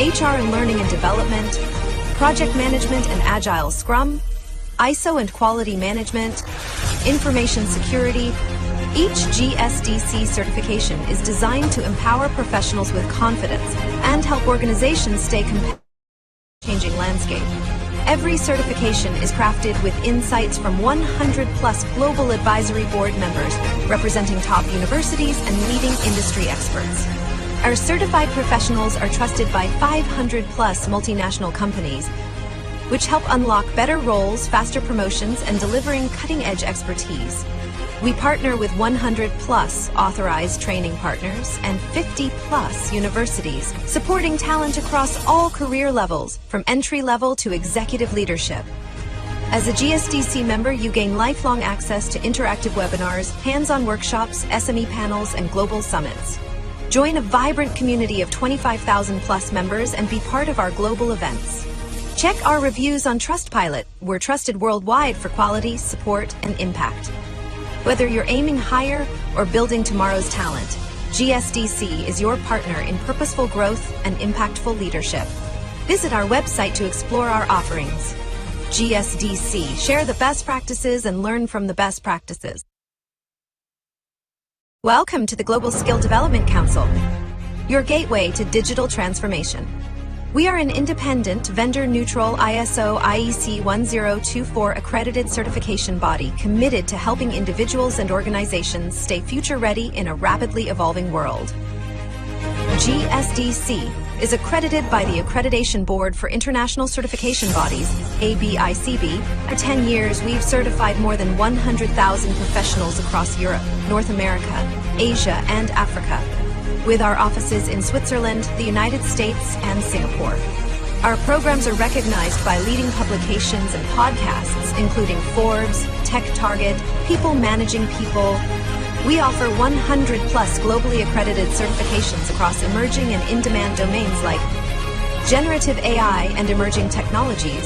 HR and learning and development, project management and agile scrum, ISO and quality management, information security. Each GSDC certification is designed to empower professionals with confidence and help organizations stay competitive in a changing landscape. Every certification is crafted with insights from 100+ global advisory board members representing top universities and leading industry experts. Our certified professionals are trusted by 500+ multinational companies, which help unlock better roles, faster promotions, and delivering cutting-edge expertise. We partner with 100+ authorized training partners and 50+ universities, supporting talent across all career levels, from entry-level to executive leadership. As a GSDC member, you gain lifelong access to interactive webinars, hands-on workshops, SME panels, and global summits. Join a vibrant community of 25,000+ members and be part of our global events. Check our reviews on Trustpilot. We're trusted worldwide for quality, support, and impact. Whether you're aiming higher or building tomorrow's talent, GSDC is your partner in purposeful growth and impactful leadership. Visit our website to explore our offerings. GSDC, share the best practices and learn from the best practices. Welcome to the Global Skill Development Council, your gateway to digital transformation. We are an independent, vendor-neutral ISO IEC 1024 accredited certification body committed to helping individuals and organizations stay future-ready in a rapidly evolving world. GSDC is accredited by the Accreditation Board for International Certification Bodies, ABICB. For 10 years, we've certified more than 100,000 professionals across Europe, North America, Asia, and Africa, with our offices in Switzerland, the United States, and Singapore. Our programs are recognized by leading publications and podcasts, including Forbes, Tech Target, People Managing People. We offer 100+ globally accredited certifications across emerging and in-demand domains like generative AI and emerging technologies,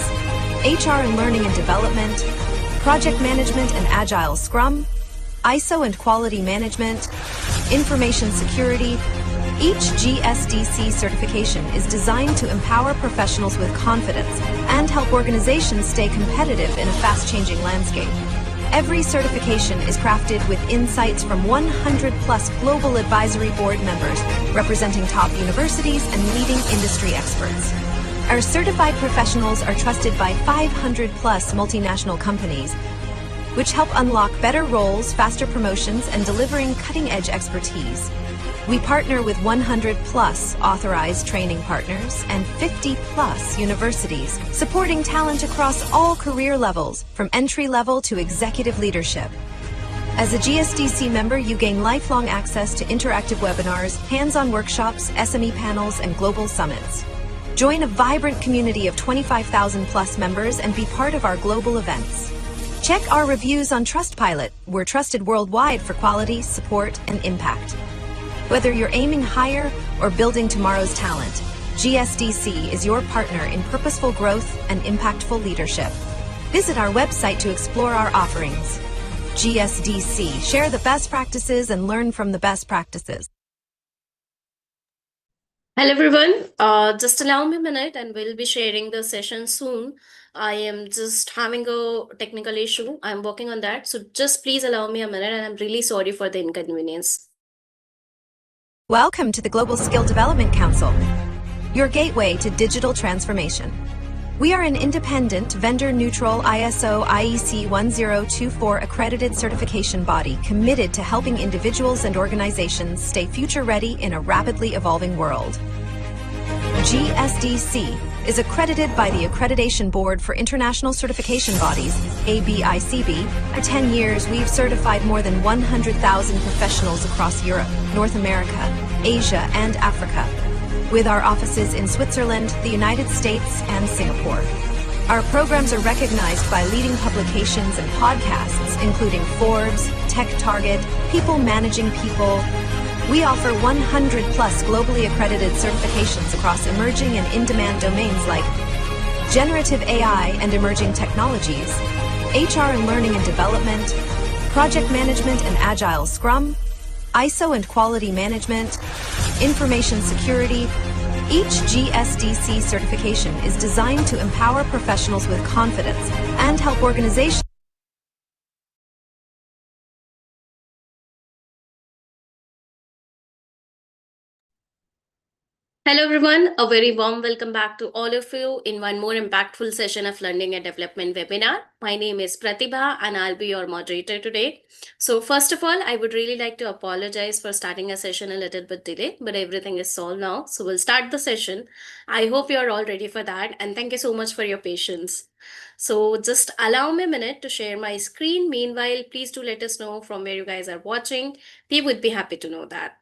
HR and learning and development, project management and agile scrum, ISO and quality management, information security. Each GSDC certification is designed to empower professionals with confidence and help organizations stay competitive in a fast-changing landscape. Every certification is crafted with insights from 100+ global advisory board members representing top universities and leading industry experts. Our certified professionals are trusted by 500+ multinational companies, which help unlock better roles, faster promotions, and delivering cutting-edge expertise. We partner with 100+ authorized training partners and 50+ universities, supporting talent across all career levels, from entry-level to executive leadership. As a GSDC member, you gain lifelong access to interactive webinars, hands-on workshops, SME panels, and global summits. Join a vibrant community of 25,000+ members and be part of our global events. Check our reviews on Trustpilot. We're trusted worldwide for quality, support, and impact. Whether you're aiming higher or building tomorrow's talent, GSDC is your partner in purposeful growth and impactful leadership. Visit our website to explore our offerings. GSDC, share the best practices and learn from the best practices. Hello everyone, just allow me a minute and we'll be sharing the session soon. I am just having a technical issue. I'm working on that. So just please allow me a minute and I'm really sorry for the inconvenience. Welcome to the Global Skill Development Council, your gateway to digital transformation. We are an independent, vendor-neutral ISO IEC 1024 accredited certification body committed to helping individuals and organizations stay future-ready in a rapidly evolving world. GSDC is accredited by the Accreditation Board for International Certification Bodies, ABICB. For 10 years, we've certified more than 100,000 professionals across Europe, North America, Asia, and Africa, with our offices in Switzerland, the United States, and Singapore. Our programs are recognized by leading publications and podcasts, including Forbes, Tech Target, People Managing People. We offer 100+ globally accredited certifications across emerging and in-demand domains like generative AI and emerging technologies, HR and learning and development, project management and agile scrum, ISO and quality management, information security. Each GSDC certification is designed to empower professionals with confidence and help organizations. Hello, everyone. A very warm welcome back to all of you in one more impactful session of Learning and Development webinar. My name is Pratibha and I'll be your moderator today. So, first of all, I would really like to apologize for starting a session a little bit delayed, but everything is solved now. So, we'll start the session. I hope you're all ready for that and thank you so much for your patience. So, just allow me a minute to share my screen. Meanwhile, please do let us know from where you guys are watching. We would be happy to know that.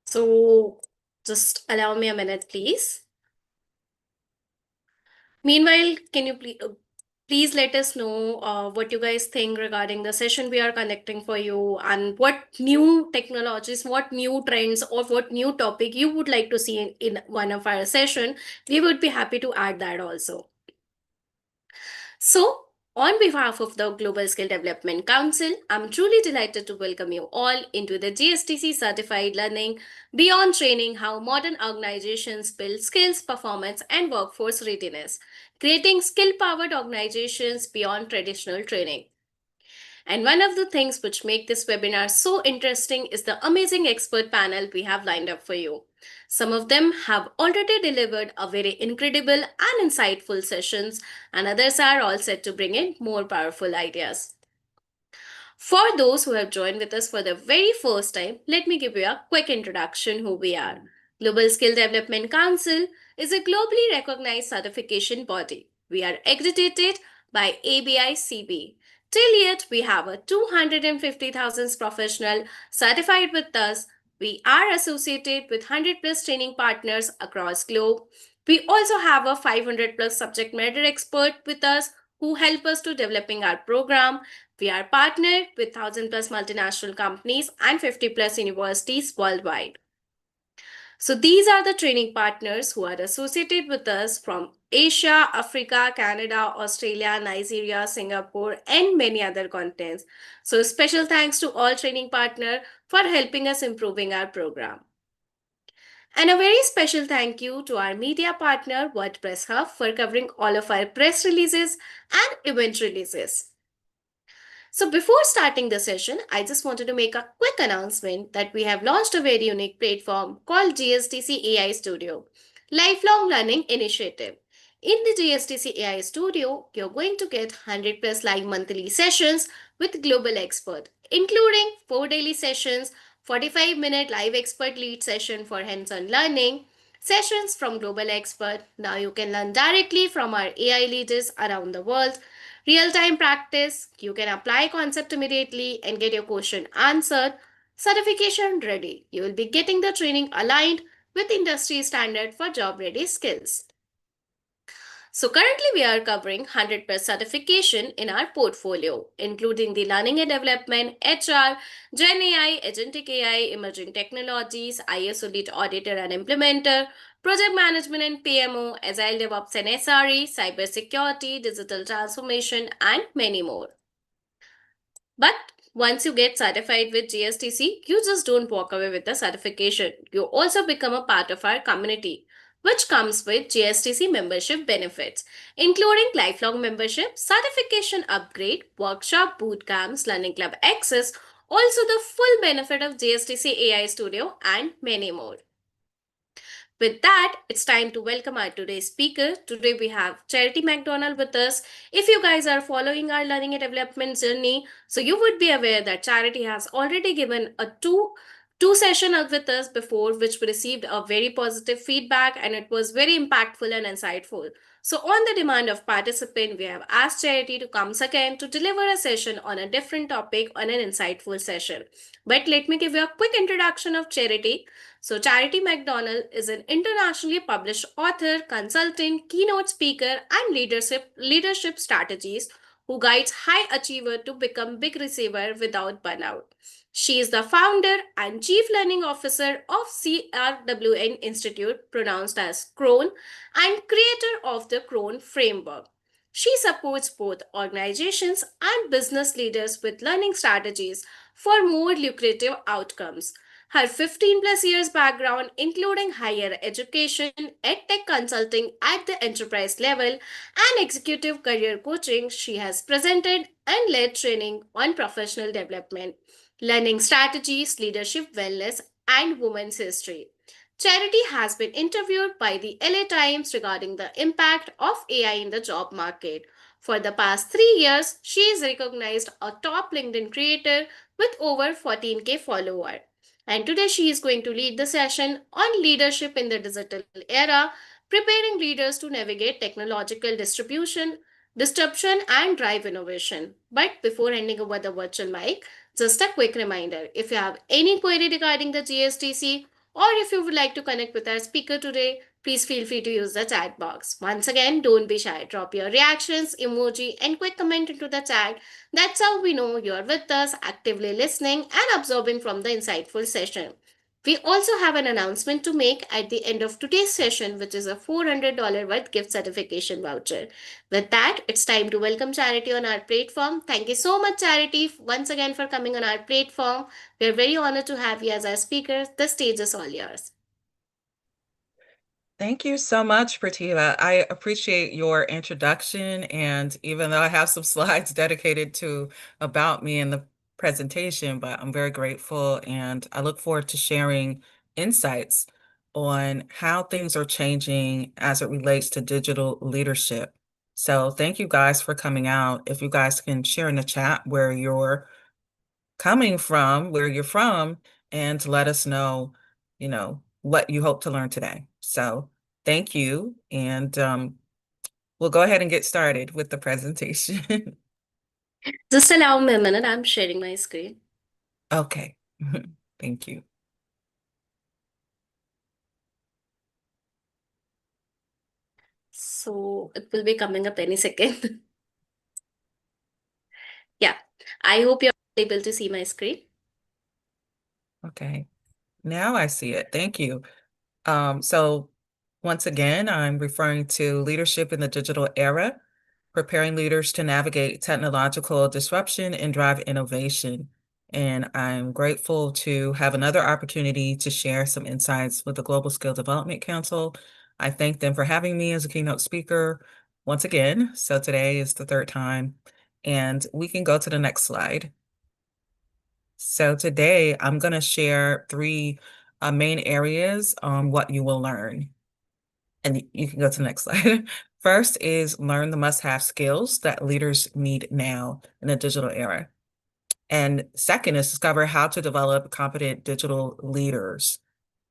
So just allow me a minute, please. Meanwhile, can you please let us know what you guys think regarding the session we are conducting for you and what new technologies, what new trends or what new topic you would like to see in one of our session. We would be happy to add that also. So, on behalf of the Global Skill Development Council, I'm truly delighted to welcome you all into the GSDC Certified Learning Beyond Training How Modern Organizations Build Skills, Performance, and Workforce Readiness, creating skill powered organizations beyond traditional training. And one of the things which make this webinar so interesting is the amazing expert panel we have lined up for you. Some of them have already delivered a very incredible and insightful sessions, and others are all set to bring in more powerful ideas. For those who have joined with us for the very first time, let me give you a quick introduction who we are. Global Skill Development Council is a globally recognized certification body. We are accredited by ABICB. Till yet, we have a 250,000 professional certified with us. We are associated with 100 plus training partners across globe. We also have a 500 plus subject matter expert with us who help us to developing our program. We are partnered with 1,000 plus multinational companies and 50 plus universities worldwide. So these are the training partners who are associated with us from Asia, Africa, Canada, Australia, Nigeria, Singapore, and many other continents. So special thanks to all training partners for helping us improving our program. And a very special thank you to our media partner, WordPress Hub, for covering all of our press releases and event releases. So before starting the session, I just wanted to make a quick announcement that we have launched a very unique platform called GSDC AI Studio, Lifelong Learning Initiative. In the GSDC AI Studio, you're going to get 100 plus live monthly sessions with global experts, including 4 daily sessions, 45-minute live expert lead session for hands-on learning, sessions from global expert. Now you can learn directly from our AI leaders around the world. Real-time practice, you can apply concept immediately and get your question answered. Certification ready, you will be getting the training aligned with industry standard for job-ready skills. So currently we are covering 100+ certification in our portfolio, including the learning and development, HR, Gen AI, agentic AI, emerging technologies, ISO lead auditor and implementer, project management and PMO, agile DevOps and SRE, cybersecurity, digital transformation, and many more. But once you get certified with GSTC, you just don't walk away with the certification. You also become a part of our community, which comes with GSTC membership benefits, including lifelong membership, certification upgrade, workshop, boot camps, learning club access, also the full benefit of GSTC AI Studio, and many more. With that, it's time to welcome our today's speaker. Today we have Charity McDonald with us. If you guys are following our learning and development journey, so you would be aware that Charity has already given a two session with us before, which we received a very positive feedback and it was very impactful and insightful. So on the demand of participant, we have asked Charity to come again to deliver a session on a different topic on an insightful session. But let me give you a quick introduction of Charity. So Charity McDonald is an internationally published author, consultant, keynote speaker, and leadership strategies who guides high achiever to become big receiver without burnout. She is the founder and chief learning officer of CRWN Institute, pronounced as Crone, and creator of the Crone framework. She supports both organizations and business leaders with learning strategies for more lucrative outcomes. Her 15 plus years background, including higher education, edtech consulting at the enterprise level, and executive career coaching, she has presented and led training on professional development, learning strategies, leadership wellness, and women's history. Charity has been interviewed by the LA Times regarding the impact of AI in the job market. For the past 3 years, she is recognized a top LinkedIn creator with over 14K followers. And today she is going to lead the session on leadership in the digital era, preparing leaders to navigate technological disruption, and drive innovation. But before handing over the virtual mic, just a quick reminder, if you have any query regarding the GSDC or if you would like to connect with our speaker today, please feel free to use the chat box. Once again, don't be shy. Drop your reactions, emoji, and quick comment into the chat. That's how we know you're with us, actively listening and absorbing from the insightful session. We also have an announcement to make at the end of today's session, which is a $400 worth gift certification voucher. With that, it's time to welcome Charity on our platform. Thank you so much, Charity, once again for coming on our platform. We're very honored to have you as our speaker. The stage is all yours. Thank you so much, Prativa. I appreciate your introduction. And even though I have some slides dedicated to about me in the presentation, but I'm very grateful and I look forward to sharing insights on how things are changing as it relates to digital leadership. So thank you guys for coming out. If you guys can share in the chat where you're coming from, where you're from, and to let us know, what you hope to learn today. So thank you. And we'll go ahead and get started with the presentation. Just allow me a minute. I'm sharing my screen. Okay. Thank you. So it will be coming up any second. Yeah, I hope you're able to see my screen. Okay. Now I see it. Thank you. So once again, I'm referring to leadership in the digital era, preparing leaders to navigate technological disruption and drive innovation. And I'm grateful to have another opportunity to share some insights with the Global Skill Development Council. I thank them for having me as a keynote speaker once again. So today is the third time, and we can go to the next slide. So today I'm going to share three main areas on what you will learn. And you can go to the next slide. First is learn the must-have skills that leaders need now in the digital era. And second is discover how to develop competent digital leaders.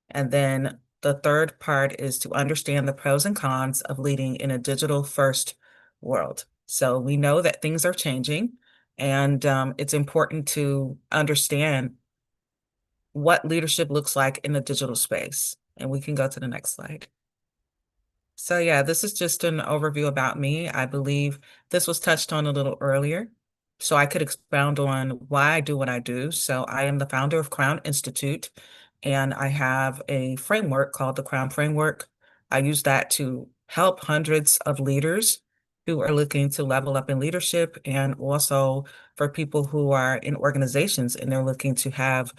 And then the third part is to understand the pros and cons of leading in a digital first world. So we know that things are changing, and it's important to understand what leadership looks like in the digital space. And we can go to the next slide. So yeah, this is just an overview about me. I believe this was touched on a little earlier, so I could expound on why I do what I do. So I am the founder of Crown Institute, and I have a framework called the Crown Framework. I use that to help hundreds of leaders who are looking to level up in leadership, and also for people who are in organizations and they're looking to have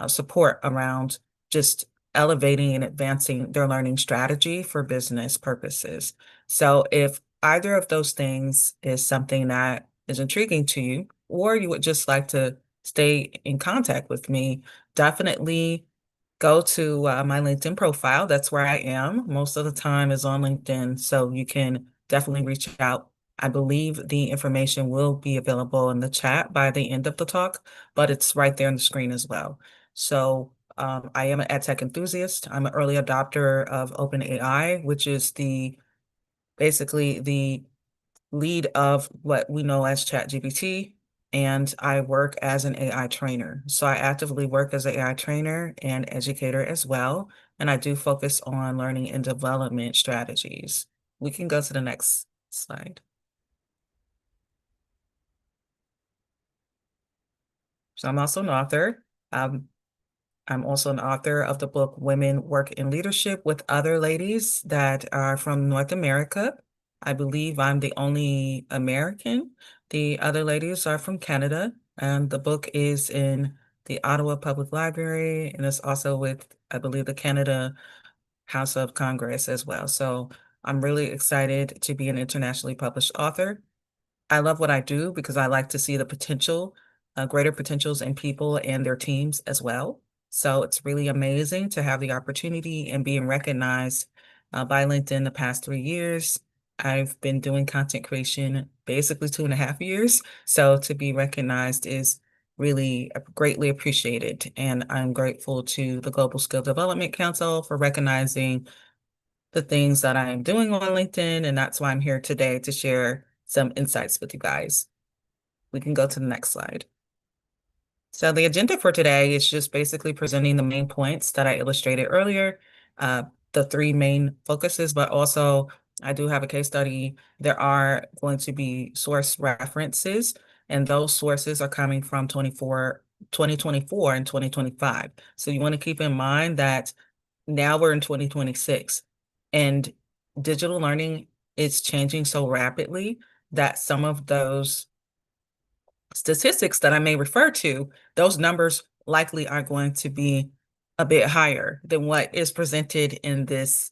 support around just elevating and advancing their learning strategy for business purposes. So if either of those things is something that is intriguing to you, or you would just like to stay in contact with me, definitely go to my LinkedIn profile. That's where I am. Most of the time is on LinkedIn, so you can definitely reach out. I believe the information will be available in the chat by the end of the talk, but it's right there on the screen as well. So I am an EdTech enthusiast. I'm an early adopter of OpenAI, which is basically the lead of what we know as ChatGPT, and I work as an AI trainer. So I actively work as an AI trainer and educator as well, and I do focus on learning and development strategies. We can go to the next slide. So I'm also an author. I'm also an author of the book Women Work in Leadership with other ladies that are from North America. I believe I'm the only American. The other ladies are from Canada, and the book is in the Ottawa Public Library, and it's also with, I believe, the Canada House of Congress as well. So I'm really excited to be an internationally published author. I love what I do because I like to see the potential, greater potentials in people and their teams as well. So it's really amazing to have the opportunity and being recognized by LinkedIn the past 3 years. I've been doing content creation basically 2.5 years. So to be recognized is really greatly appreciated. And I'm grateful to the Global Skill Development Council for recognizing the things that I am doing on LinkedIn. And that's why I'm here today to share some insights with you guys. We can go to the next slide. So the agenda for today is just basically presenting the main points that I illustrated earlier, the three main focuses, but also I do have a case study. There are going to be source references, and those sources are coming from 2024 and 2025. So you want to keep in mind that now we're in 2026 and digital learning is changing so rapidly that some of those statistics that I may refer to, those numbers likely are going to be a bit higher than what is presented in this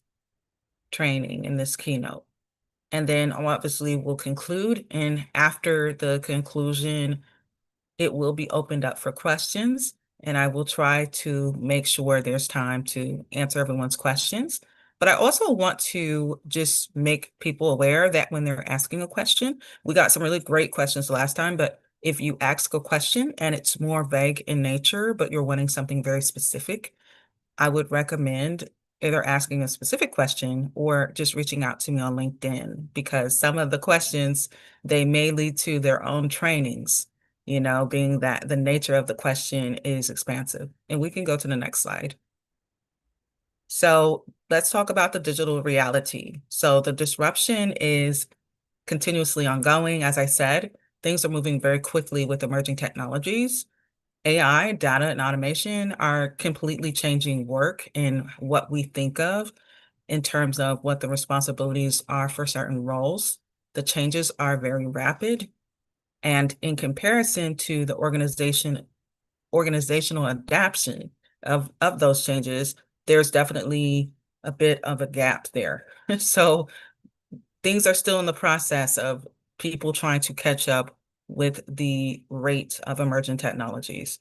training, in this keynote. And then obviously we'll conclude. And after the conclusion, it will be opened up for questions. And I will try to make sure there's time to answer everyone's questions. But I also want to just make people aware that when they're asking a question, we got some really great questions last time, but if you ask a question and it's more vague in nature, but you're wanting something very specific, I would recommend either asking a specific question or just reaching out to me on LinkedIn, because some of the questions, they may lead to their own trainings, being that the nature of the question is expansive. And we can go to the next slide. So let's talk about the digital reality. So the disruption is continuously ongoing. As I said, things are moving very quickly with emerging technologies. AI, data, and automation are completely changing work and what we think of in terms of what the responsibilities are for certain roles. The changes are very rapid. And in comparison to the organizational adaptation of those changes, there's definitely a bit of a gap there. So things are still in the process of people trying to catch up with the rate of emerging technologies.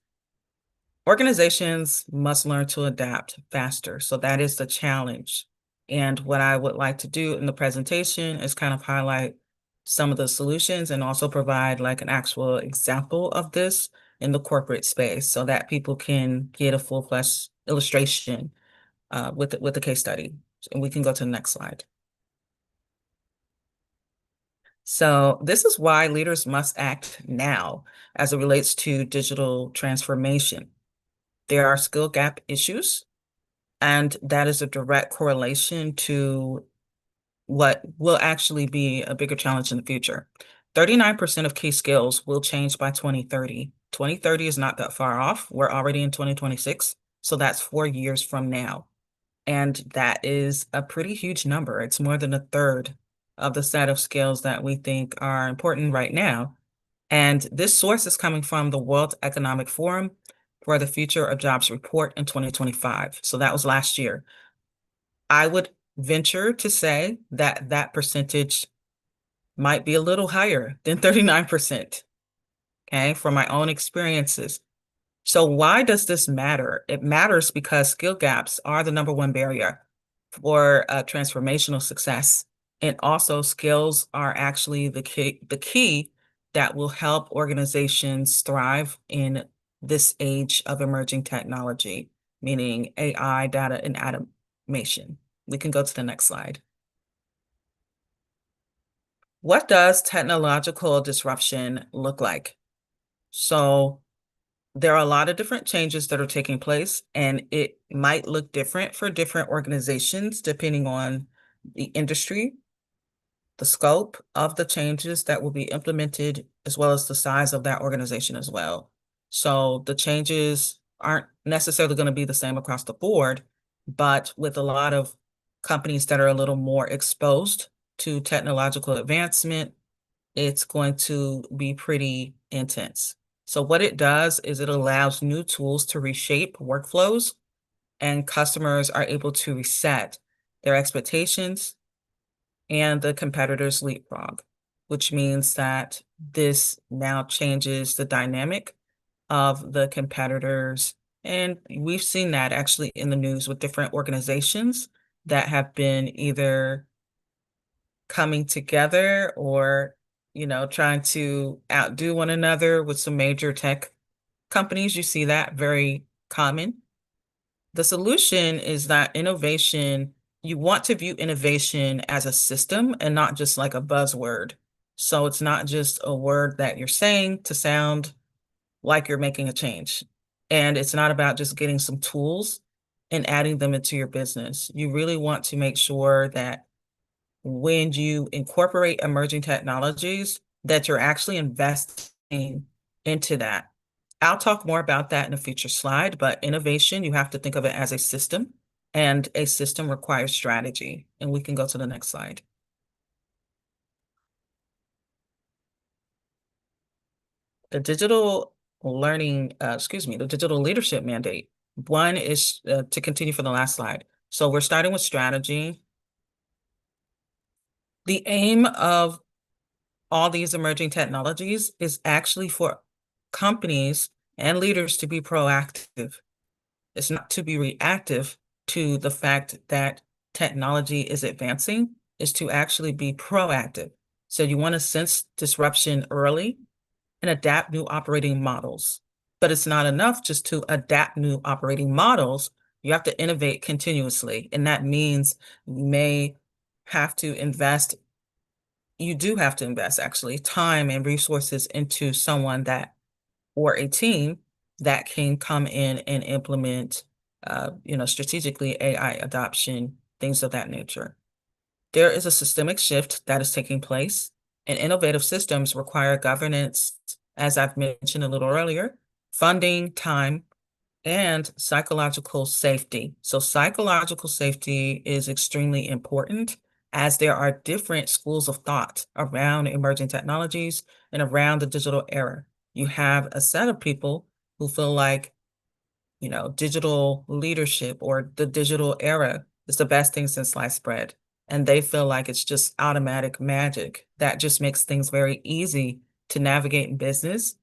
Organizations must learn to adapt faster. So that is the challenge. And what I would like to do in the presentation is kind of highlight some of the solutions and also provide like an actual example of this in the corporate space so that people can get a full-fledged illustration with the case study. And we can go to the next slide. So this is why leaders must act now as it relates to digital transformation. There are skill gap issues, and that is a direct correlation to what will actually be a bigger challenge in the future. 39% of key skills will change by 2030. 2030 is not that far off. We're already in 2026, so that's 4 years from now. And that is a pretty huge number. It's more than a third of the set of skills that we think are important right now. And this source is coming from the World Economic Forum for the Future of Jobs report in 2025. So that was last year. I would venture to say that that percentage might be a little higher than 39%, okay, from my own experiences. So why does this matter? It matters because skill gaps are the number one barrier for transformational success. And also skills are actually the key that will help organizations thrive in this age of emerging technology, meaning AI, data, and automation. We can go to the next slide. What does technological disruption look like? So there are a lot of different changes that are taking place, and it might look different for different organizations depending on the industry, the scope of the changes that will be implemented, as well as the size of that organization as well. So the changes aren't necessarily going to be the same across the board, but with a lot of companies that are a little more exposed to technological advancement, it's going to be pretty intense. So what it does is it allows new tools to reshape workflows, and customers are able to reset their expectations and the competitors leapfrog, which means that this now changes the dynamic of the competitors. And we've seen that actually in the news with different organizations that have been either coming together or, trying to outdo one another with some major tech companies. You see that very common. The solution is that innovation, you want to view innovation as a system and not just like a buzzword. So it's not just a word that you're saying to sound like you're making a change. And it's not about just getting some tools and adding them into your business. You really want to make sure that when you incorporate emerging technologies, that you're actually investing into that. I'll talk more about that in a future slide, but innovation, you have to think of it as a system, and a system requires strategy. And we can go to the next slide. The digital the digital leadership mandate. One is to continue for the last slide. So we're starting with strategy. The aim of all these emerging technologies is actually for companies and leaders to be proactive. It's not to be reactive to the fact that technology is advancing, is to actually be proactive. So you want to sense disruption early and adapt new operating models. But it's not enough just to adapt new operating models. You have to innovate continuously. And that means you may have to invest, you do have to invest actually time and resources into someone that, or a team that can come in and implement, strategically AI adoption, things of that nature. There is a systemic shift that is taking place, and innovative systems require governance, as I've mentioned a little earlier, funding, time, and psychological safety. So psychological safety is extremely important, as there are different schools of thought around emerging technologies and around the digital era. You have a set of people who feel like, digital leadership or the digital era is the best thing since sliced bread. And they feel like it's just automatic magic that just makes things very easy to navigate in business.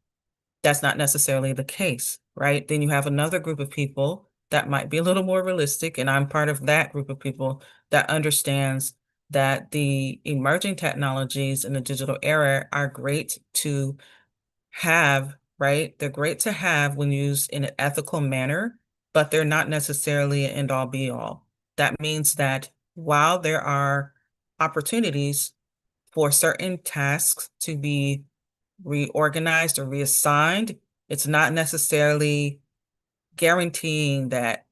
That's not necessarily the case, right? Then you have another group of people that might be a little more realistic, and I'm part of that group of people that understands that the emerging technologies in the digital era are great to have, right? They're great to have when used in an ethical manner, but they're not necessarily an end all be all. That means that while there are opportunities for certain tasks to be reorganized or reassigned, it's not necessarily guaranteeing that,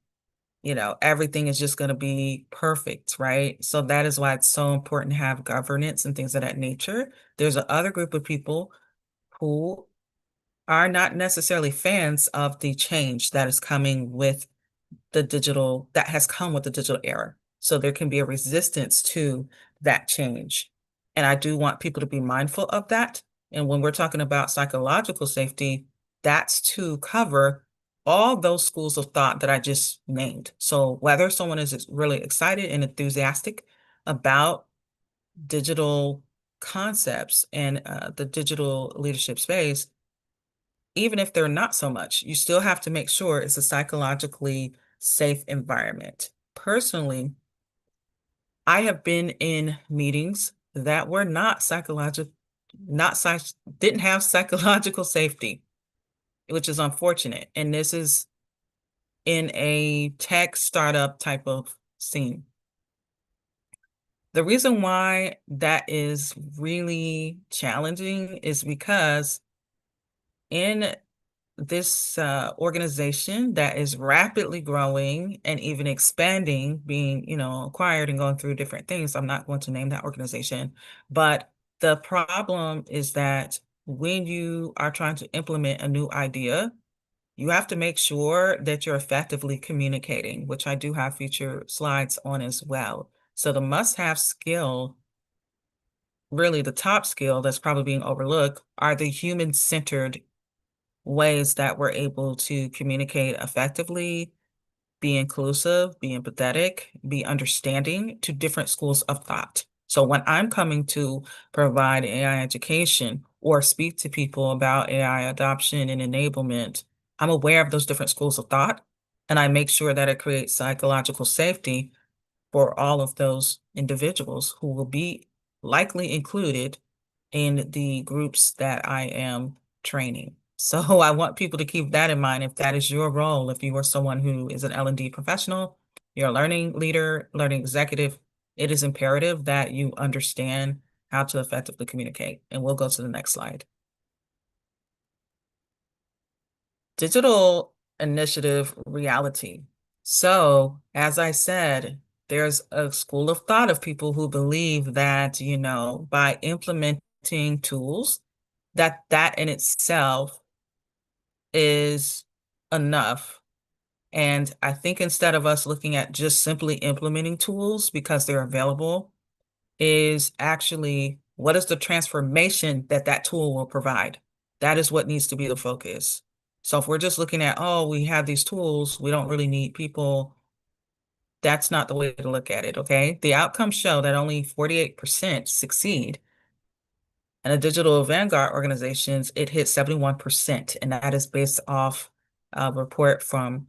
everything is just going to be perfect, right? So that is why it's so important to have governance and things of that nature. There's another group of people who are not necessarily fans of the change that is coming with that has come with the digital era. So there can be a resistance to that change. And I do want people to be mindful of that. And when we're talking about psychological safety, that's to cover all those schools of thought that I just named. So whether someone is really excited and enthusiastic about digital concepts and the digital leadership space, even if they're not so much, you still have to make sure it's a psychologically safe environment. Personally, I have been in meetings that were not psychological, didn't have psychological safety, which is unfortunate. And this is in a tech startup type of scene. The reason why that is really challenging is because in this organization that is rapidly growing and even expanding, being, acquired and going through different things. I'm not going to name that organization, but the problem is that when you are trying to implement a new idea, you have to make sure that you're effectively communicating, which I do have future slides on as well. So the must-have skill, really the top skill that's probably being overlooked, are the human-centered ways that we're able to communicate effectively, be inclusive, be empathetic, be understanding to different schools of thought. So when I'm coming to provide AI education or speak to people about AI adoption and enablement, I'm aware of those different schools of thought, and I make sure that it creates psychological safety for all of those individuals who will be likely included in the groups that I am training. So I want people to keep that in mind if that is your role, if you are someone who is an L&D professional, you're a learning leader, learning executive, it is imperative that you understand how to effectively communicate. And we'll go to the next slide. Digital initiative reality. So, as I said, there's a school of thought of people who believe that, by implementing tools, that in itself is enough. And I think instead of us looking at just simply implementing tools because they're available, is actually what is the transformation that that tool will provide? That is what needs to be the focus. So if we're just looking at, oh, we have these tools, we don't really need people, that's not the way to look at it, okay? The outcomes show that only 48% succeed. And the digital vanguard organizations, it hit 71%, and that is based off a report from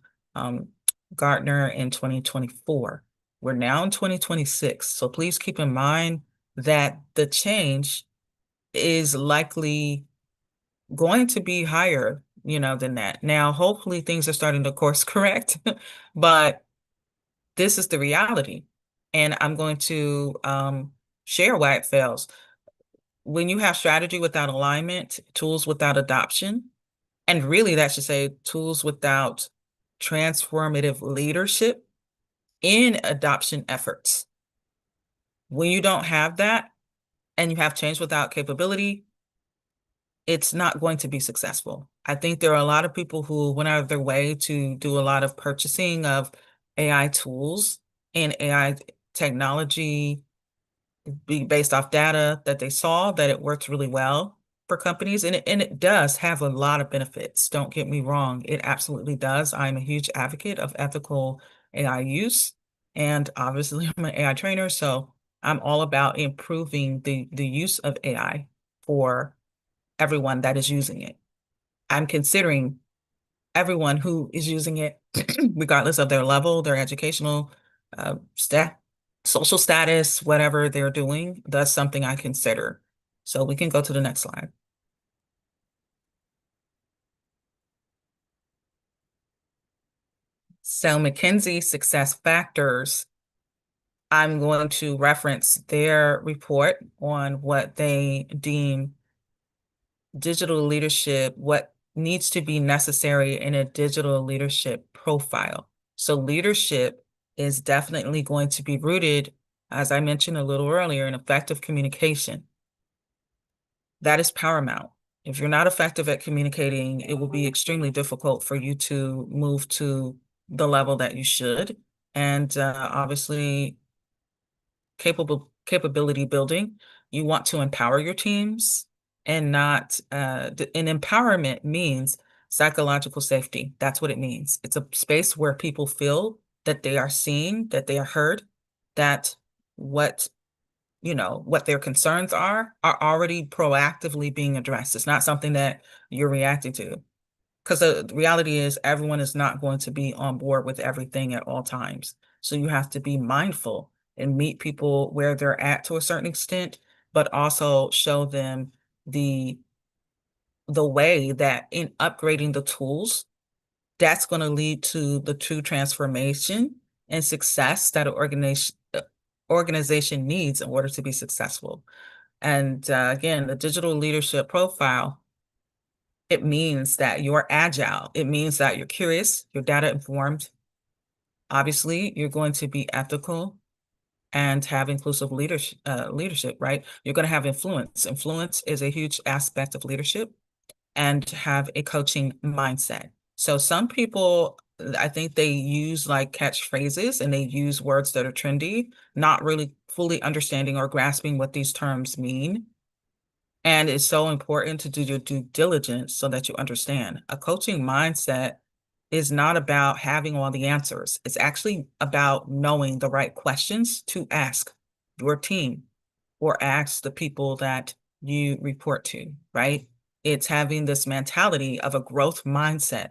Gartner in 2024. We're now in 2026, so please keep in mind that the change is likely going to be higher, than that. Now, hopefully things are starting to course correct, but this is the reality. And I'm going to share why it fails. When you have strategy without alignment, tools without adoption, and really that should say tools without transformative leadership in adoption efforts. When you don't have that and you have change without capability, it's not going to be successful. I think there are a lot of people who went out of their way to do a lot of purchasing of AI tools and AI technology be based off data that they saw that it works really well for companies. And it does have a lot of benefits. Don't get me wrong. It absolutely does. I'm a huge advocate of ethical AI use. And obviously I'm an AI trainer, so I'm all about improving the use of AI for everyone that is using it. I'm considering everyone who is using it, regardless of their level, their educational social status, whatever they're doing, that's something I consider. So we can go to the next slide. So McKinsey Success Factors, I'm going to reference their report on what they deem digital leadership, what needs to be necessary in a digital leadership profile. So leadership is definitely going to be rooted, as I mentioned a little earlier, in effective communication. That is paramount. If you're not effective at communicating, it will be extremely difficult for you to move to the level that you should. And obviously, capability building, you want to empower your teams and not, and empowerment means psychological safety. That's what it means. It's a space where people feel that they are seen, that they are heard, that what what their concerns are already proactively being addressed. It's not something that you're reacting to. Because the reality is everyone is not going to be on board with everything at all times. So you have to be mindful and meet people where they're at to a certain extent, but also show them the way that in upgrading the tools, that's going to lead to the true transformation and success that an organization needs in order to be successful. And again, the digital leadership profile, it means that you're agile. It means that you're curious, you're data informed. Obviously, you're going to be ethical and have inclusive leadership, right? You're going to have influence. Influence is a huge aspect of leadership, and have a coaching mindset. So some people, I think they use like catchphrases and they use words that are trendy, not really fully understanding or grasping what these terms mean. And it's so important to do your due diligence so that you understand. A coaching mindset is not about having all the answers. It's actually about knowing the right questions to ask your team or ask the people that you report to, right? It's having this mentality of a growth mindset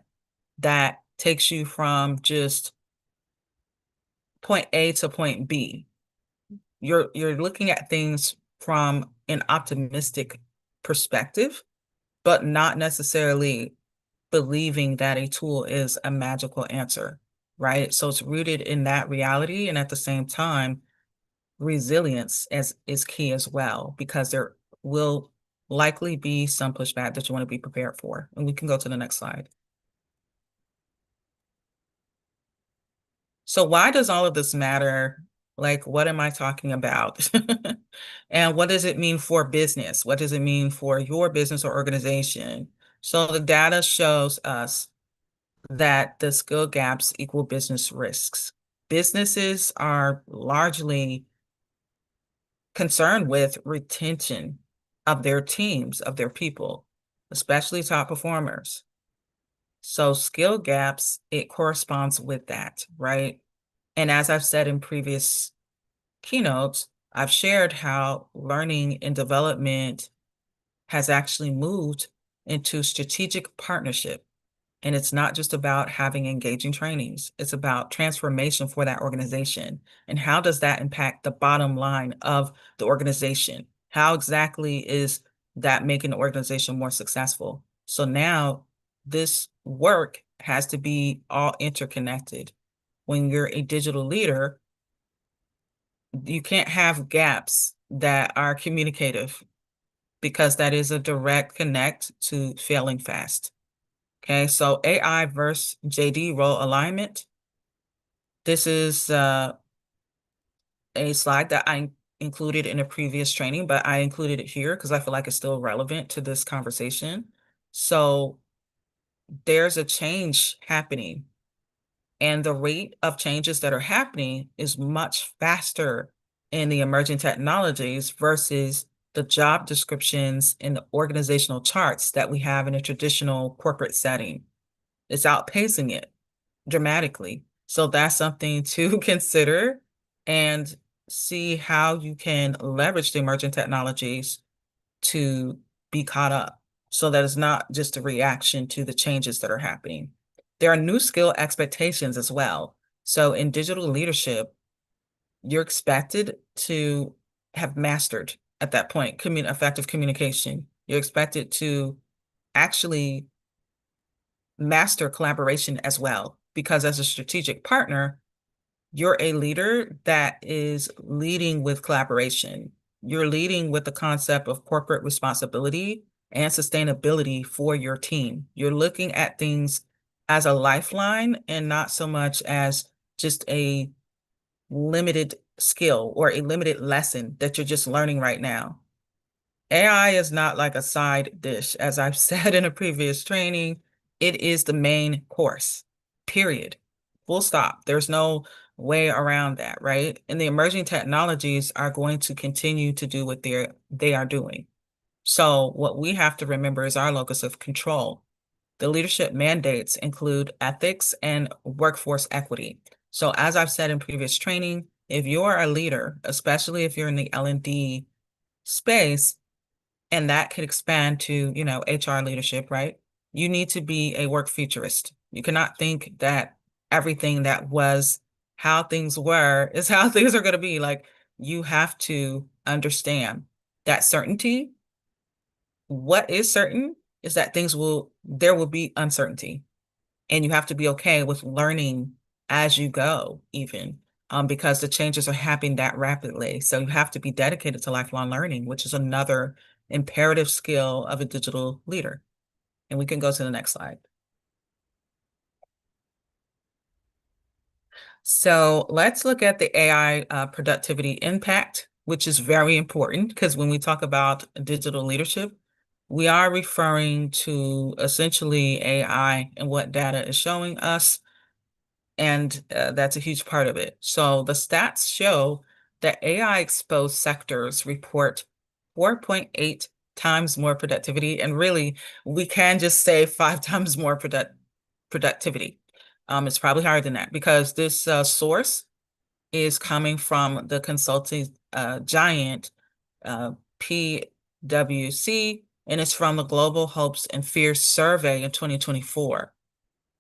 that takes you from just point A to point B. You're looking at things from an optimistic perspective, but not necessarily believing that a tool is a magical answer, right? So it's rooted in that reality, and at the same time, resilience is key as well, because there will likely be some pushback that you want to be prepared for. And we can go to the next slide. So why does all of this matter? Like, what am I talking about? And what does it mean for business? What does it mean for your business or organization? So the data shows us that the skill gaps equal business risks. Businesses are largely concerned with retention of their teams, of their people, especially top performers. So skill gaps, it corresponds with that, right? And as I've said in previous keynotes, I've shared how learning and development has actually moved into strategic partnership. And it's not just about having engaging trainings. It's about transformation for that organization. And how does that impact the bottom line of the organization? How exactly is that making the organization more successful? So now this work has to be all interconnected. When you're a digital leader, you can't have gaps that are communicative, because that is a direct connect to failing fast. Okay, so AI versus JD role alignment. This is a slide that I included in a previous training, but I included it here because I feel like it's still relevant to this conversation. So there's a change happening, and the rate of changes that are happening is much faster in the emerging technologies versus the job descriptions and the organizational charts that we have in a traditional corporate setting. It's outpacing it dramatically. So that's something to consider and see how you can leverage the emerging technologies to be caught up, so that it's not just a reaction to the changes that are happening. There are new skill expectations as well. So in digital leadership, you're expected to have mastered at that point effective communication. You're expected to actually master collaboration as well, because as a strategic partner, you're a leader that is leading with collaboration. You're leading with the concept of corporate responsibility and sustainability for your team. You're looking at things as a lifeline and not so much as just a limited skill or a limited lesson that you're just learning right now. AI is not like a side dish. As I've said in a previous training, it is the main course, period. Full stop. There's no way around that, right? And the emerging technologies are going to continue to do what they are doing. So what we have to remember is our locus of control. The leadership mandates include ethics and workforce equity. So as I've said in previous training, if you're a leader, especially if you're in the L&D space, and that could expand to, HR leadership, right? You need to be a work futurist. You cannot think that everything that was how things were is how things are going to be. Like, you have to understand that certainty. What is certain is that there will be uncertainty, and you have to be okay with learning as you go, even. Because the changes are happening that rapidly. So you have to be dedicated to lifelong learning, which is another imperative skill of a digital leader. And we can go to the next slide. So let's look at the AI productivity impact, which is very important, because when we talk about digital leadership, we are referring to essentially AI and what data is showing us. And that's a huge part of it. So the stats show that AI exposed sectors report 4.8 times more productivity. And really, we can just say 5 times more productivity. It's probably higher than that because this source is coming from the consulting giant PwC, and it's from the Global Hopes and Fears survey in 2024.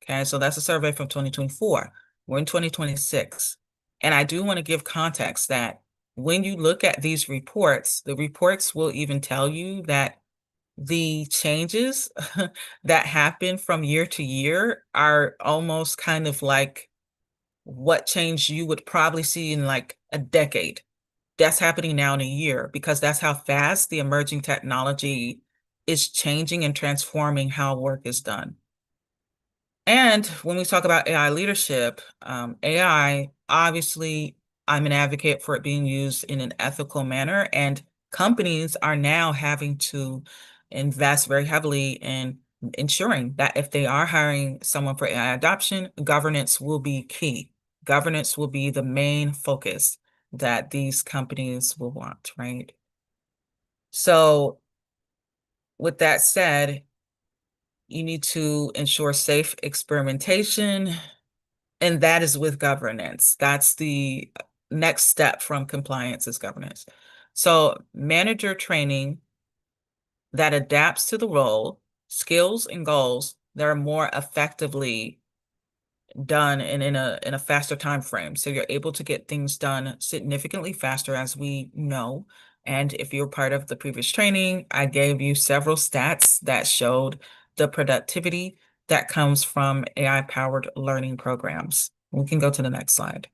Okay, so that's a survey from 2024. We're in 2026. And I do want to give context that when you look at these reports, the reports will even tell you that the changes that happen from year to year are almost kind of like what change you would probably see in like a decade. That's happening now in a year because that's how fast the emerging technology is changing and transforming how work is done. And when we talk about AI leadership, AI, obviously, I'm an advocate for it being used in an ethical manner, and companies are now having to invest very heavily in ensuring that if they are hiring someone for AI adoption, governance will be key. Governance will be the main focus that these companies will want, right? So with that said, you need to ensure safe experimentation, and that is with governance. That's the next step from compliance is governance. So manager training that adapts to the role, skills and goals that are more effectively done and in a faster time frame. So you're able to get things done significantly faster, as we know. And if you're part of the previous training, I gave you several stats that showed the productivity that comes from AI-powered learning programs. We can go to the next slide.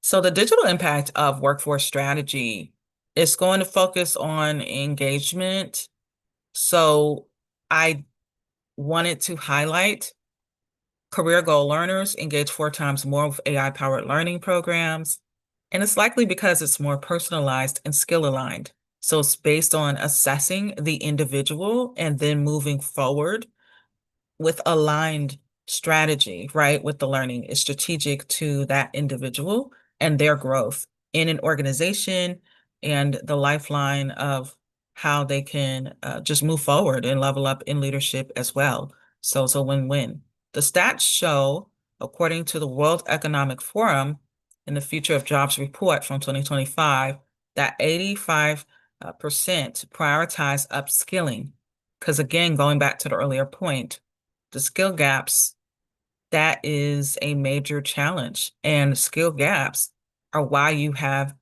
So the digital impact of workforce strategy is going to focus on engagement. So I wanted to highlight career goal learners engage 4 times more with AI-powered learning programs, and it's likely because it's more personalized and skill-aligned. So it's based on assessing the individual and then moving forward with aligned strategy, right? With the learning is strategic to that individual and their growth in an organization and the lifeline of how they can just move forward and level up in leadership as well. So it's a win-win. The stats show, according to the World Economic Forum in the Future of Jobs report from 2025, that 85% prioritize upskilling. Because again, going back to the earlier point, the skill gaps, that is a major challenge. And skill gaps are why you have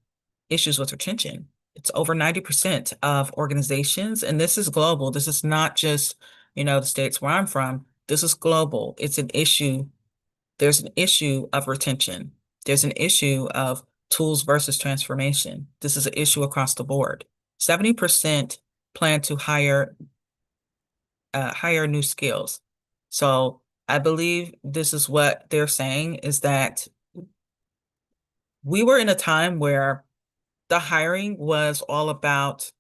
issues with retention. It's over 90% of organizations, and this is global. This is not just, the states where I'm from. This is global. It's an issue. There's an issue of retention. There's an issue of tools versus transformation. This is an issue across the board. 70% plan to hire new skills. So I believe this is what they're saying is that we were in a time where the hiring was all about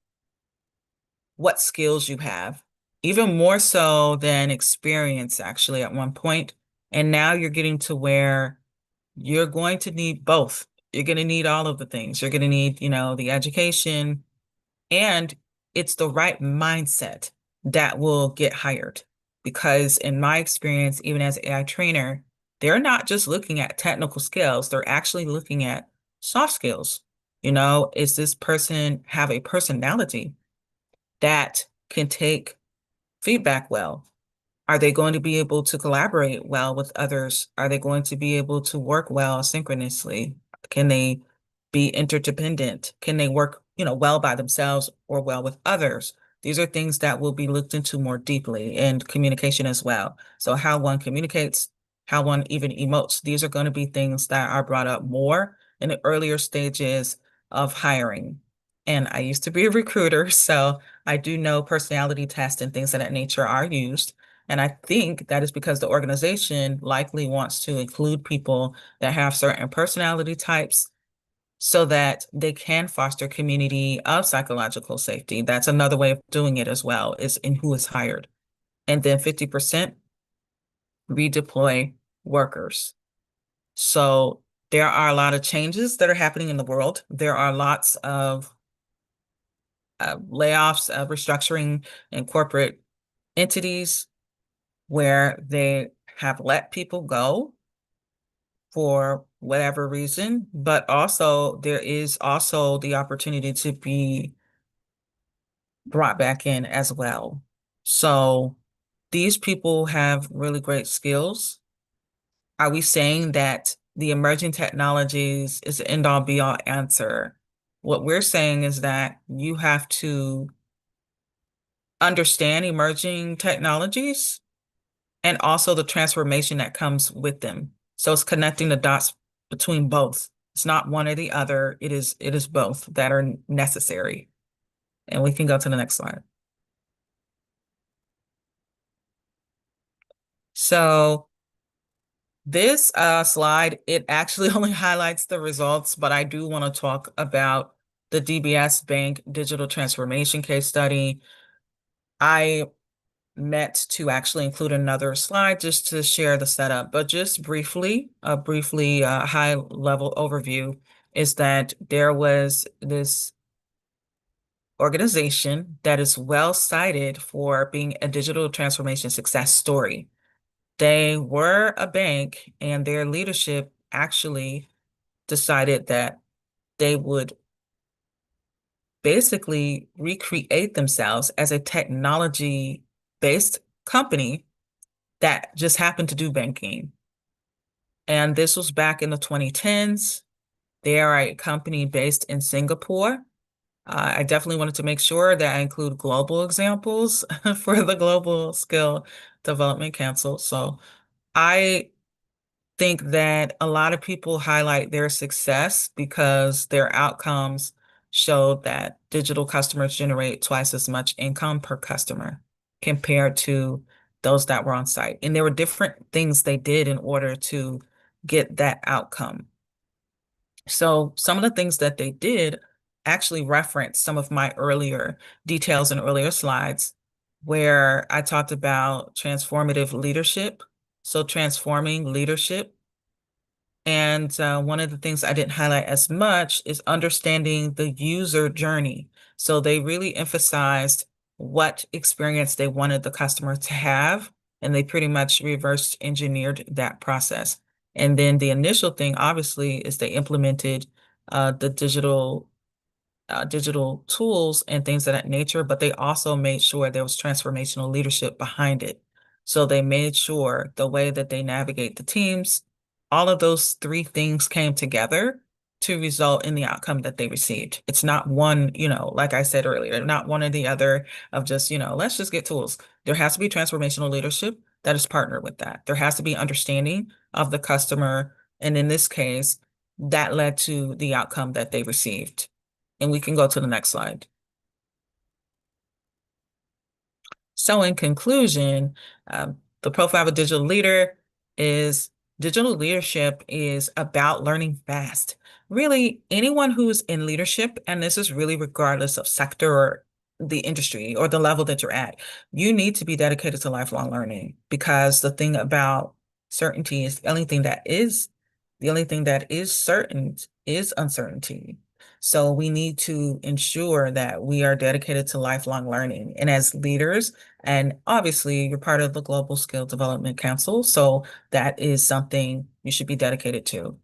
what skills you have, even more so than experience actually at one point. And now you're getting to where you're going to need both. You're going to need all of the things. You're going to need, the education, and it's the right mindset that will get hired. Because in my experience, even as an AI trainer, they're not just looking at technical skills, they're actually looking at soft skills. Is this person have a personality that can take feedback well? Are they going to be able to collaborate well with others? Are they going to be able to work well synchronously? Can they be interdependent? Can they work, well by themselves or well with others? These are things that will be looked into more deeply, and communication as well. So how one communicates, how one even emotes, these are going to be things that are brought up more in the earlier stages of hiring. And I used to be a recruiter, so I do know personality tests and things of that nature are used. And I think that is because the organization likely wants to include people that have certain personality types so that they can foster community of psychological safety. That's another way of doing it as well, is in who is hired. And then 50% redeploy workers. So there are a lot of changes that are happening in the world. There are lots of layoffs, restructuring in corporate entities where they have let people go for whatever reason, but also there is also the opportunity to be brought back in as well. So these people have really great skills. Are we saying that the emerging technologies is the end all be all answer? What we're saying is that you have to understand emerging technologies and also the transformation that comes with them. So it's connecting the dots between both. It's not one or the other. It is both that are necessary. And we can go to the next slide. So this slide, it actually only highlights the results, but I do want to talk about the DBS Bank digital transformation case study. I meant to actually include another slide just to share the setup, but just briefly, a high level overview is that there was this organization that is well cited for being a digital transformation success story. They were a bank, and their leadership actually decided that they would basically recreate themselves as a technology-based company that just happened to do banking. And this was back in the 2010s. They are a company based in Singapore. I definitely wanted to make sure that I include global examples for the Global Skill Development Council. So I think that a lot of people highlight their success because their outcomes showed that digital customers generate twice as much income per customer compared to those that were on site. And there were different things they did in order to get that outcome. So some of the things that they did actually reference some of my earlier details in earlier slides where I talked about transformative leadership. So transforming leadership. And one of the things I didn't highlight as much is understanding the user journey. So they really emphasized what experience they wanted the customer to have, and they pretty much reverse engineered that process. And then the initial thing, obviously, is they implemented the digital tools and things of that nature, but they also made sure there was transformational leadership behind it. So they made sure the way that they navigate the teams, all of those three things came together to result in the outcome that they received. It's not one, like I said earlier, not one or the other of just, let's just get tools. There has to be transformational leadership that is partnered with that. There has to be understanding of the customer. And in this case, that led to the outcome that they received. And we can go to the next slide. So in conclusion, the profile of a digital leader is digital leadership is about learning fast. Really, anyone who's in leadership, and this is really regardless of sector or the industry or the level that you're at, you need to be dedicated to lifelong learning because the thing about certainty is the only thing that is certain is uncertainty. So we need to ensure that we are dedicated to lifelong learning. And as leaders, and obviously you're part of the Global Skill Development Council, so that is something you should be dedicated to.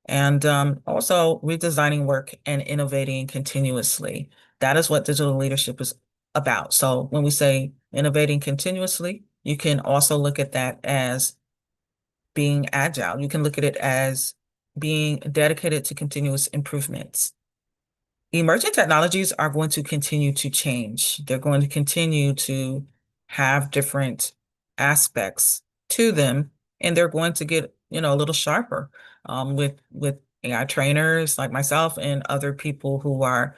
And also redesigning work and innovating continuously. That is what digital leadership is about. So when we say innovating continuously, you can also look at that as being agile. You can look at it as being dedicated to continuous improvements. Emerging technologies are going to continue to change. They're going to continue to have different aspects to them, and they're going to get, a little sharper with AI trainers like myself and other people who are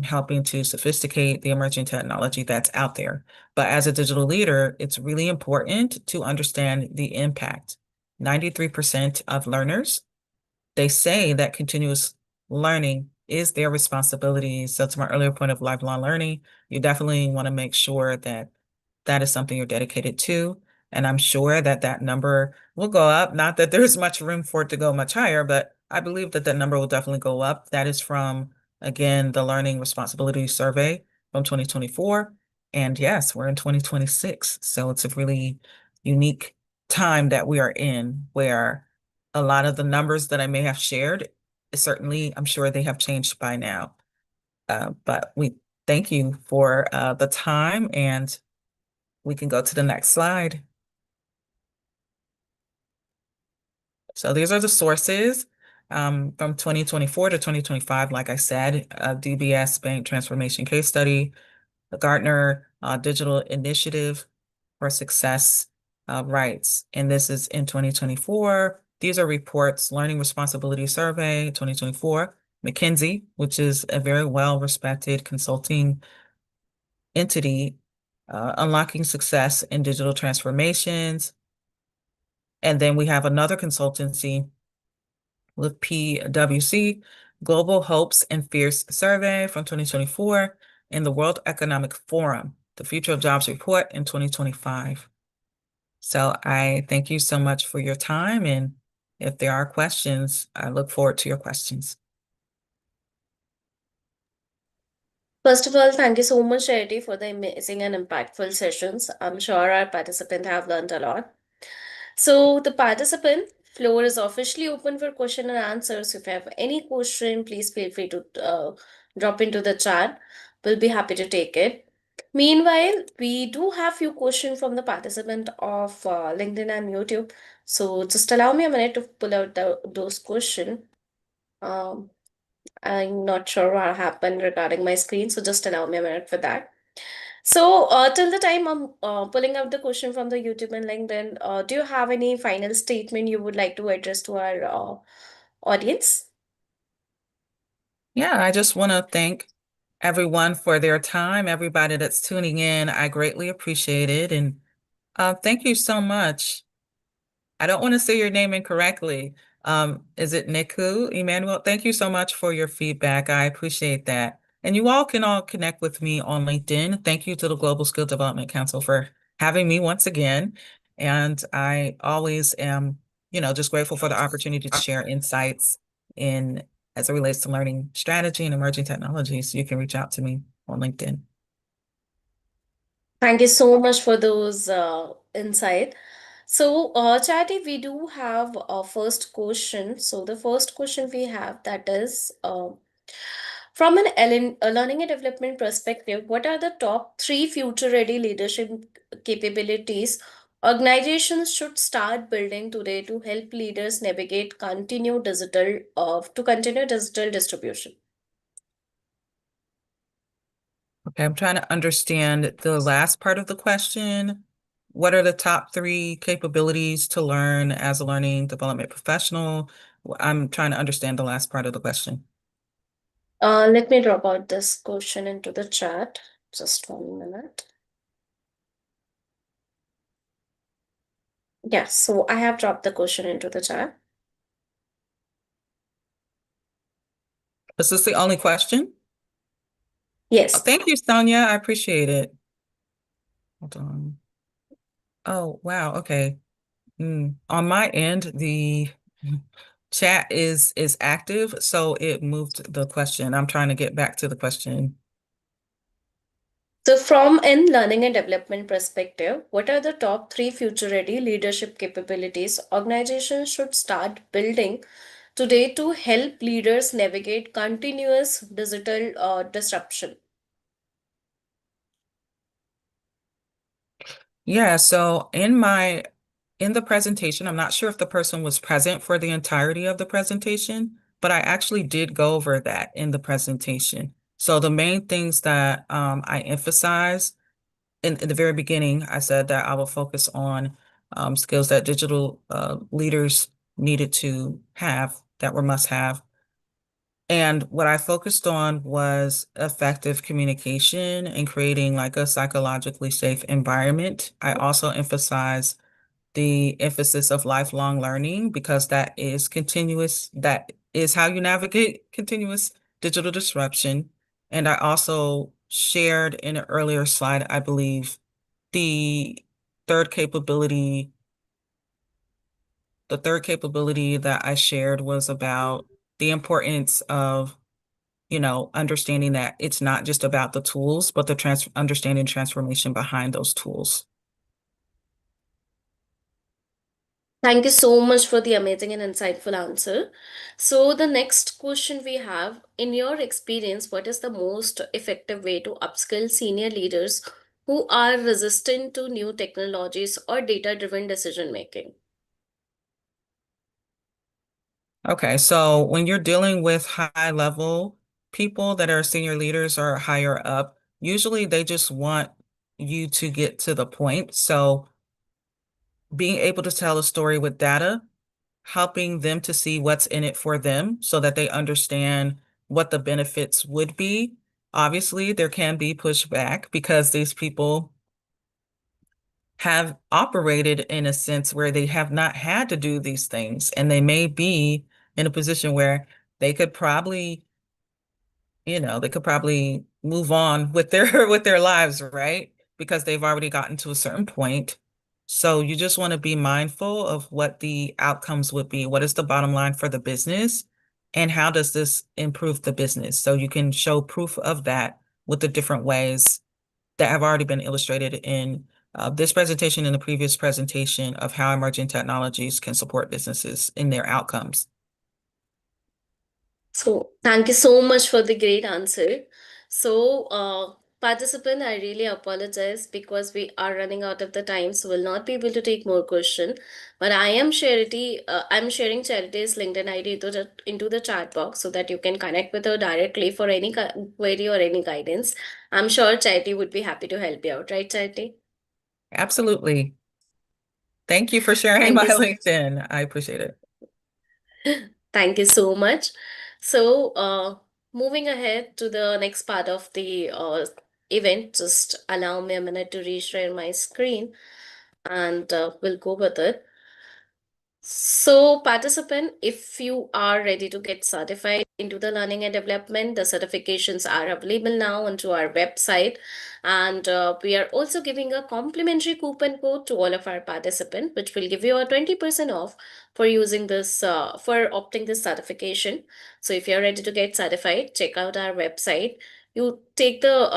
helping to sophisticate the emerging technology that's out there. But as a digital leader, it's really important to understand the impact. 93% of learners, they say that continuous learning is their responsibility. So to my earlier point of lifelong learning, you definitely want to make sure that that is something you're dedicated to. And I'm sure that that number will go up. Not that there's much room for it to go much higher, but I believe that that number will definitely go up. That is from Again, the Learning Responsibility Survey from 2024. And yes, we're in 2026. So it's a really unique time that we are in where a lot of the numbers that I may have shared, certainly, I'm sure they have changed by now. But we thank you for the time, and we can go to the next slide. So these are the sources from 2024 to 2025. Like I said, DBS Bank Transformation Case Study, the Gartner Digital Initiative for Success Rights. And this is in 2024. These are reports, Learning Responsibility Survey 2024, McKinsey, which is a very well-respected consulting entity, unlocking success in digital transformations. And then we have another consultancy with PwC, Global Hopes and Fears Survey from 2024, and the World Economic Forum, the Future of Jobs Report in 2025. So I thank you so much for your time. And if there are questions, I look forward to your questions. First of all, thank you so much, Charity, for the amazing and impactful sessions. I'm sure our participants have learned a lot. So the participant floor is officially open for question and answers. If you have any question, please feel free to drop into the chat. We'll be happy to take it. Meanwhile, we do have few questions from the participant of LinkedIn and YouTube. So just allow me a minute to pull out those questions. Um, I'm not sure what happened regarding my screen, so just allow me a minute for that. So, till the time I'm pulling out the question from the YouTube and LinkedIn, do you have any final statement you would like to address to our audience? Yeah, I just want to thank everyone for their time, everybody that's tuning in. I greatly appreciate it. And thank you so much. I don't want to say your name incorrectly. Is it Niku, Emmanuel? Thank you so much for your feedback. I appreciate that. And you all can all connect with me on LinkedIn. Thank you to the Global Skill Development Council for having me once again. And I always am, just grateful for the opportunity to share insights in as it relates to learning strategy and emerging technologies. You can reach out to me on LinkedIn. Thank you so much for those insight. So, Chatty, we do have a first question. So, the first question we have that is, from a learning and development perspective, what are the top three future-ready leadership capabilities organizations should start building today to help leaders navigate continue digital distribution? Okay, I'm trying to understand the last part of the question. What are the top three capabilities to learn as a learning development professional? I'm trying to understand the last part of the question. Let me drop out this question into the chat. Just 1 minute. Yes, so I have dropped the question into the chat. Is this the only question? Yes. Thank you, Sonia. I appreciate it. Hold on. Oh, wow. Okay. On my end, the chat is active, so it moved the question. I'm trying to get back to the question. So, from an learning and development perspective, what are the top three future ready leadership capabilities organizations should start building today to help leaders navigate continuous digital disruption? Yeah, so in the presentation, I'm not sure if the person was present for the entirety of the presentation, but I actually did go over that in the presentation. So the main things that I emphasize in the very beginning, I said that I will focus on skills that digital leaders needed to have that were must have. And what I focused on was effective communication and creating like a psychologically safe environment. I also emphasize the emphasis of lifelong learning because that is continuous, that is how you navigate continuous digital disruption. And I also shared in an earlier slide, I believe, the third capability, the third capability that I shared was about the importance of understanding that it's not just about the tools, but the understanding transformation behind those tools. Thank you so much for the amazing and insightful answer. So, the next question we have, in your experience, what is the most effective way to upskill senior leaders who are resistant to new technologies or data-driven decision making? Okay, so when you're dealing with high level people that are senior leaders or higher up, usually they just want you to get to the point. So being able to tell a story with data, helping them to see what's in it for them so that they understand what the benefits would be. Obviously, there can be pushback because these people have operated in a sense where they have not had to do these things, and they may be in a position where they could probably, they could probably move on with their with their lives, right? Because they've already gotten to a certain point. So you just want to be mindful of what the outcomes would be. What is the bottom line for the business? And how does this improve the business? So you can show proof of that with the different ways that have already been illustrated in this presentation and the previous presentation of how emerging technologies can support businesses in their outcomes. So, thank you so much for the great answer. So, participant, I really apologize because we are running out of the time, so we'll not be able to take more question. But I'm sharing Charity's LinkedIn ID into the chat box so that you can connect with her directly for any query or any guidance. I'm sure Charity would be happy to help you out, right, Charity? Absolutely. Thank you for sharing Thank my you. LinkedIn. I appreciate it. Thank you so much. So, moving ahead to the next part of the event, just allow me a minute to reshare my screen and we'll go with it. So, participant, if you are ready to get certified into the learning and development, the certifications are available now onto our website. And we are also giving a complimentary coupon code to all of our participants, which will give you a 20% off for using this, for opting this certification. So, if you're ready to get certified, check out our website. You take the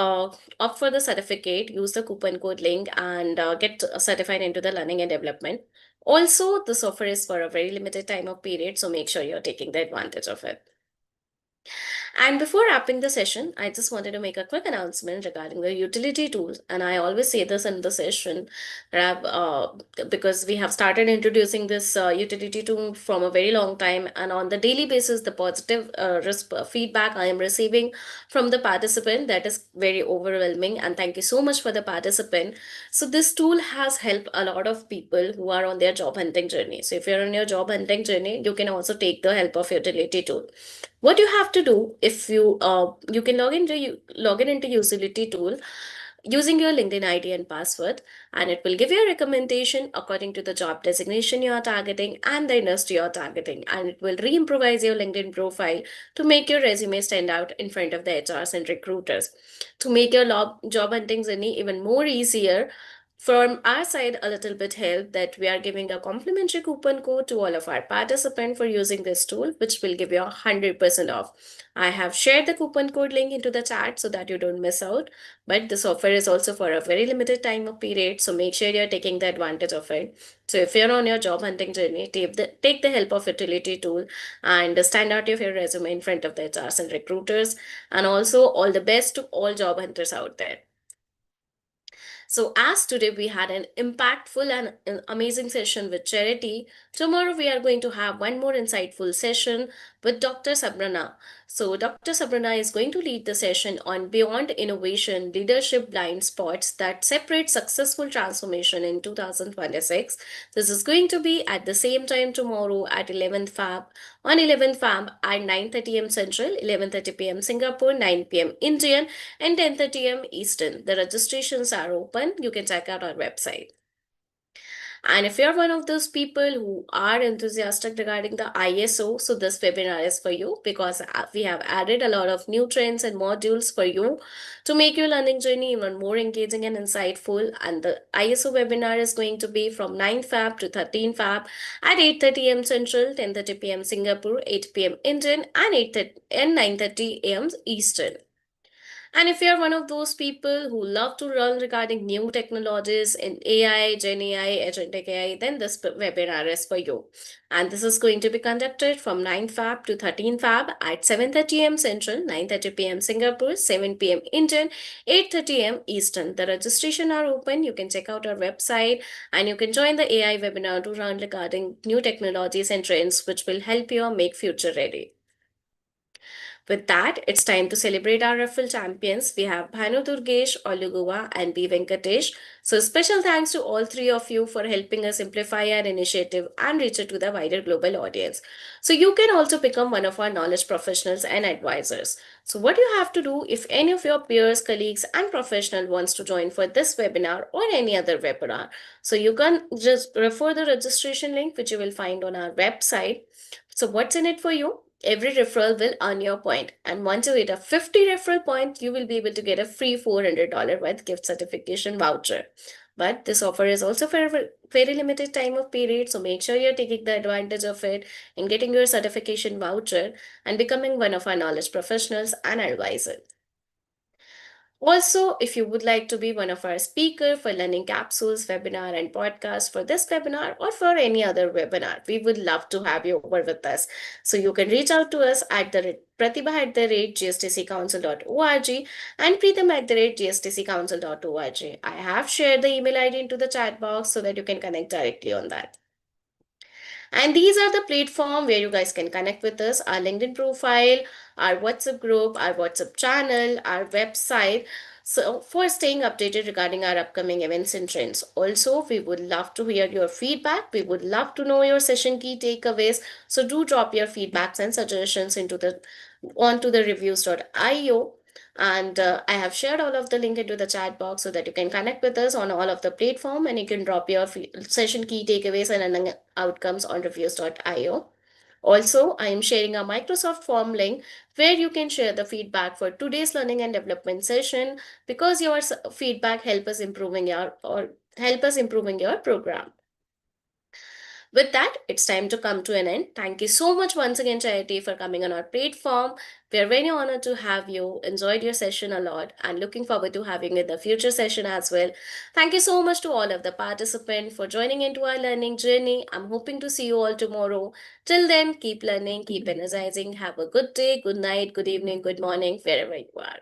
opt for the certificate, use the coupon code link, and get certified into the learning and development. Also, this offer is for a very limited time of period, so make sure you're taking the advantage of it. And before wrapping the session, I just wanted to make a quick announcement regarding the utility tools. And I always say this in the session that because we have started introducing this utility tool from a very long time. And on the daily basis, the positive feedback I am receiving from the participant, that is very overwhelming. And thank you so much for the participant. So this tool has helped a lot of people who are on their job hunting journey. So if you're on your job hunting journey, you can also take the help of utility tool. What you have to do, if you can log in into utility tool using your LinkedIn ID and password, and it will give you a recommendation according to the job designation you are targeting and the industry you are targeting, and it will re-improvise your LinkedIn profile to make your resume stand out in front of the HRs and recruiters. To make your job hunting journey even more easier, from our side, a little bit help that we are giving a complimentary coupon code to all of our participants for using this tool, which will give you 100% off. I have shared the coupon code link into the chat so that you don't miss out. But this offer is also for a very limited time of period, so make sure you're taking the advantage of it. So if you're on your job hunting journey, take the help of utility tool and stand out of your resume in front of the HRs and recruiters. And also all the best to all job hunters out there. So, as today we had an impactful and an amazing session with Charity, tomorrow we are going to have one more insightful session with Dr. Sabrina. So, Dr. Sabrina is going to lead the session on Beyond Innovation Leadership Blind Spots that separate successful transformation in 2026. This is going to be at the same time tomorrow at 11th Fab on 11th Feb at 9:30 a.m. Central, 11:30 p.m. Singapore, 9 p.m. Indian, and 10:30 a.m. Eastern. The registrations are open. You can check out our website. And if you're one of those people who are enthusiastic regarding the ISO, so this webinar is for you because we have added a lot of new trends and modules for you to make your learning journey even more engaging and insightful. And the ISO webinar is going to be from 9 Feb to 13 Feb at 8:30 a.m. Central, 10:30 p.m. Singapore, 8 p.m. Indian, and 8:30 and 9:30 a.m. Eastern. And if you're one of those people who love to learn regarding new technologies in AI, Gen AI, Agentic AI, then this webinar is for you. And this is going to be conducted from 9 Feb to 13 Feb at 7:30 a.m. Central, 9:30 p.m. Singapore, 7 p.m. Indian, 8:30 a.m. Eastern. The registration are open. You can check out our website and you can join the AI webinar to learn regarding new technologies and trends which will help you make future ready. With that, it's time to celebrate our raffle champions. We have Bhanu Durgesh, Oluguwa, and B. Venkatesh. So, special thanks to all three of you for helping us simplify our initiative and reach it to the wider global audience. So, you can also become one of our knowledge professionals and advisors. So, what you have to do if any of your peers, colleagues, and professional wants to join for this webinar or any other webinar, so you can just refer the registration link which you will find on our website. So, what's in it for you? Every referral will earn your point, and once you hit a 50 referral point, you will be able to get a free $400 worth gift certification voucher. But this offer is also for a very limited time of period, so make sure you're taking the advantage of it and getting your certification voucher and becoming one of our knowledge professionals and advisors. Also, if you would like to be one of our speakers for learning capsules, webinar, and podcast for this webinar or for any other webinar, we would love to have you over with us. So you can reach out to us at the pratibha@gsdccouncil.org and preetham@gsdccouncil.org. I have shared the email ID into the chat box so that you can connect directly on that. And these are the platform where you guys can connect with us, our LinkedIn profile, our WhatsApp group, our WhatsApp channel, our website. So for staying updated regarding our upcoming events and trends. Also, we would love to hear your feedback. We would love to know your session key takeaways. So do drop your feedbacks and suggestions onto the reviews.io. And I have shared all of the link into the chat box so that you can connect with us on all of the platform and you can drop your session key takeaways and learning outcomes on reviews.io. Also, I am sharing a Microsoft form link where you can share the feedback for today's learning and development session because your feedback help us improving your program. With that, it's time to come to an end. Thank you so much once again, Charity, for coming on our platform. We are very honored to have you. Enjoyed your session a lot and looking forward to having you in the future session as well. Thank you so much to all of the participants for joining into our learning journey. I'm hoping to see you all tomorrow. Till then, keep learning, keep energizing. Have a good day, good night, good evening, good morning, wherever you are.